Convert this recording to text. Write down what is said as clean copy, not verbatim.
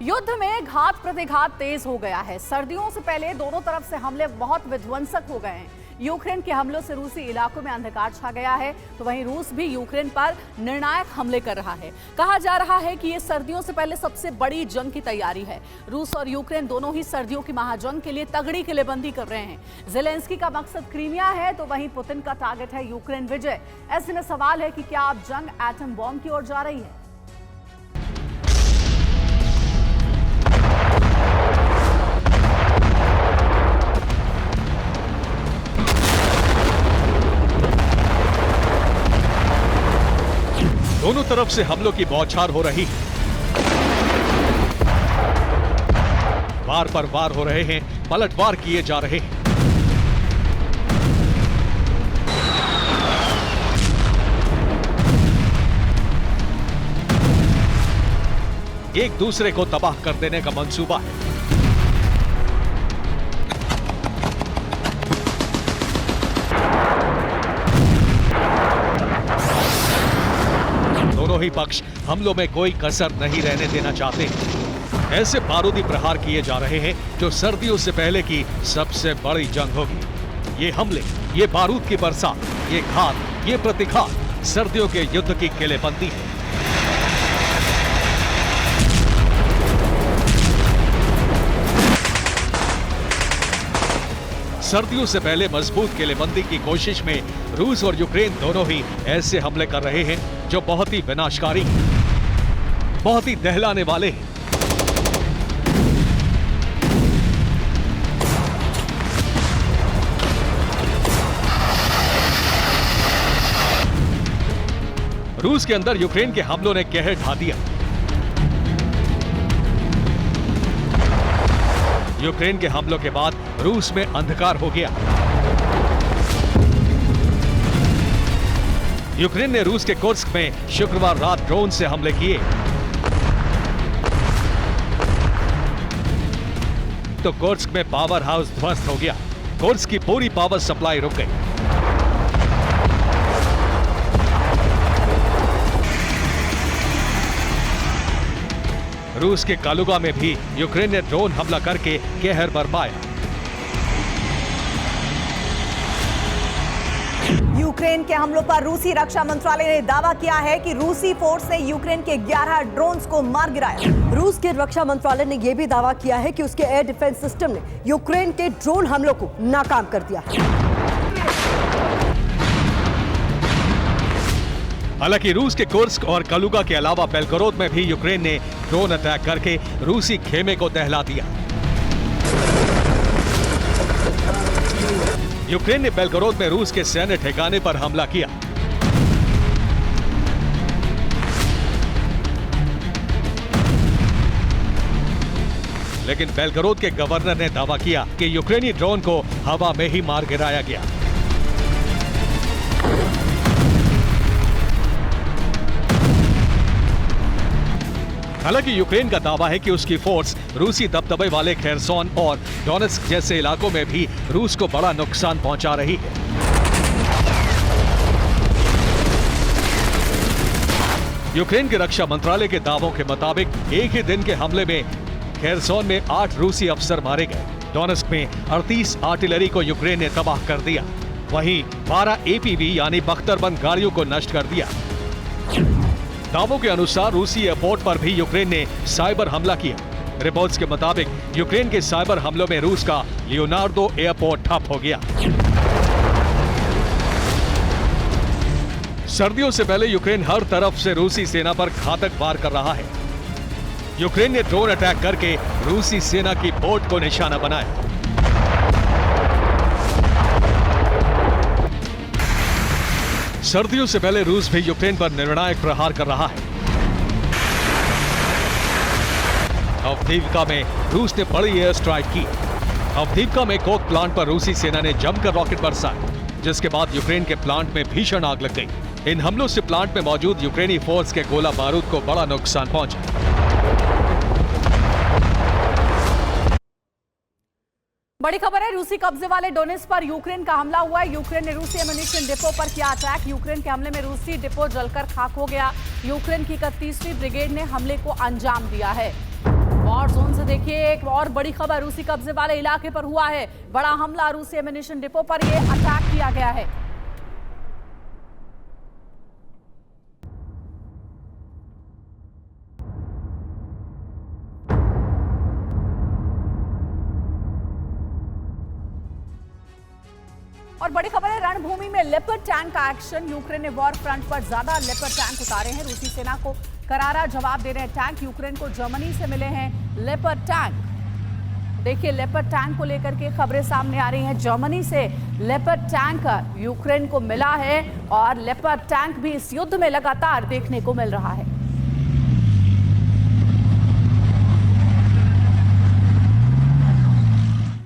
युद्ध में घात प्रतिघात तेज हो गया है। सर्दियों से पहले दोनों तरफ से हमले बहुत विध्वंसक हो गए हैं। यूक्रेन के हमलों से रूसी इलाकों में अंधकार छा गया है, तो वहीं रूस भी यूक्रेन पर निर्णायक हमले कर रहा है। कहा जा रहा है कि ये सर्दियों से पहले सबसे बड़ी जंग की तैयारी है। रूस और यूक्रेन दोनों ही सर्दियों की महाजंग के लिए तगड़ी किलेबंदी कर रहे हैं। जेलेंस्की का मकसद क्रीमिया है, तो वहीं पुतिन का टारगेट है यूक्रेन विजय। ऐसे में सवाल है कि क्या अब जंग एटम बॉम्ब की ओर जा रही है? दोनों तरफ से हमलों की बौछार हो रही है। वार पर वार हो रहे हैं, पलटवार किए जा रहे हैं। एक दूसरे को तबाह कर देने का मंसूबा है। दोनों ही पक्ष हमलों में कोई कसर नहीं रहने देना चाहते। ऐसे बारूदी प्रहार किए जा रहे हैं जो सर्दियों से पहले की सबसे बड़ी जंग होगी। ये हमले, ये बारूद की बरसात, ये घात, ये प्रतिघात सर्दियों के युद्ध की किलेबंदी है। सर्दियों से पहले मजबूत किलेबंदी की कोशिश में रूस और यूक्रेन दोनों ही ऐसे हमले कर रहे हैं जो बहुत ही विनाशकारी हैं, बहुत ही दहलाने वाले हैं। रूस के अंदर यूक्रेन के हमलों ने कहर ढा दिया। यूक्रेन के हमलों के बाद रूस में अंधकार हो गया। यूक्रेन ने रूस के कुर्स्क में शुक्रवार रात ड्रोन से हमले किए, तो कुर्स्क में पावर हाउस ध्वस्त हो गया। कुर्स्क की पूरी पावर सप्लाई रुक गई। रूस के कालुगा में भी यूक्रेन ने ड्रोन हमला करके कहर बरपाया। यूक्रेन के हमलों पर रूसी रक्षा मंत्रालय ने दावा किया है कि रूसी फोर्स ने यूक्रेन के 11 ड्रोन्स को मार गिराया। रूस के रक्षा मंत्रालय ने यह भी दावा किया है कि उसके एयर डिफेंस सिस्टम ने यूक्रेन के ड्रोन हमलों को नाकाम कर दिया। हालांकि रूस के कुर्स्क और कालुगा के अलावा बेलगोरोद में भी यूक्रेन ने ड्रोन अटैक करके रूसी खेमे को दहला दिया। यूक्रेन ने बेलगोरोद में रूस के सैन्य ठिकाने पर हमला किया। लेकिन बेलगोरोद के गवर्नर ने दावा किया कि यूक्रेनी ड्रोन को हवा में ही मार गिराया गया। हालांकि यूक्रेन का दावा है कि उसकी फोर्स रूसी दबदबे वाले खेरसोन और डोनेट्स्क जैसे इलाकों में भी रूस को बड़ा नुकसान पहुंचा रही है। यूक्रेन के रक्षा मंत्रालय के दावों के मुताबिक एक ही दिन के हमले में खेरसोन में 8 रूसी अफसर मारे गए। डोनेट्स्क में 38 आर्टिलरी को यूक्रेन ने तबाह कर दिया। वहीं 12 एपीवी यानी बख्तरबंद गाड़ियों को नष्ट कर दिया। दावों के अनुसार रूसी एयरपोर्ट पर भी यूक्रेन ने साइबर हमला किया। रिपोर्ट्स के मुताबिक यूक्रेन के साइबर हमलों में रूस का लियोनार्डो एयरपोर्ट ठप हो गया। सर्दियों से पहले यूक्रेन हर तरफ से रूसी सेना पर घातक वार कर रहा है। यूक्रेन ने ड्रोन अटैक करके रूसी सेना की बोट को निशाना बनाया। सर्दियों से पहले रूस भी यूक्रेन पर निर्णायक प्रहार कर रहा है। अवदीवका में रूस ने बड़ी एयर स्ट्राइक की। अवदीवका में कोक प्लांट पर रूसी सेना ने जमकर रॉकेट बरसाए, जिसके बाद यूक्रेन के प्लांट में भीषण आग लग गई। इन हमलों से प्लांट में मौजूद यूक्रेनी फोर्स के गोला बारूद को बड़ा नुकसान पहुंचा। बड़ी खबर है, रूसी कब्जे वाले डोनेट्स्क पर यूक्रेन का हमला हुआ है। यूक्रेन ने रूसी एमुनिशन डिपो पर किया अटैक। यूक्रेन के हमले में रूसी डिपो जलकर खाक हो गया। यूक्रेन की 31वीं ब्रिगेड ने हमले को अंजाम दिया है। जोन से देखिए एक और बड़ी खबर रूसी कब्जे वाले इलाके पर हुआ है। बड़ा हमला रूसी एमिनेशन डिपो पर ये अटैक किया गया है। और बड़ी खबर है रणभूमि में लेपर्ड टैंक का एक्शन। यूक्रेन ने वॉर फ्रंट पर ज्यादा लेपर्ड टैंक उतारे हैं। रूसी सेना को करारा जवाब दे रहे हैं टैंक। यूक्रेन को जर्मनी से मिले हैं लेपर्ड टैंक। देखिए लेपर्ड टैंक को लेकर के खबरें सामने आ रही हैं। जर्मनी से लेपर्ड टैंक यूक्रेन को मिला है और लेपर्ड टैंक भी इस युद्ध में लगातार देखने को मिल रहा है।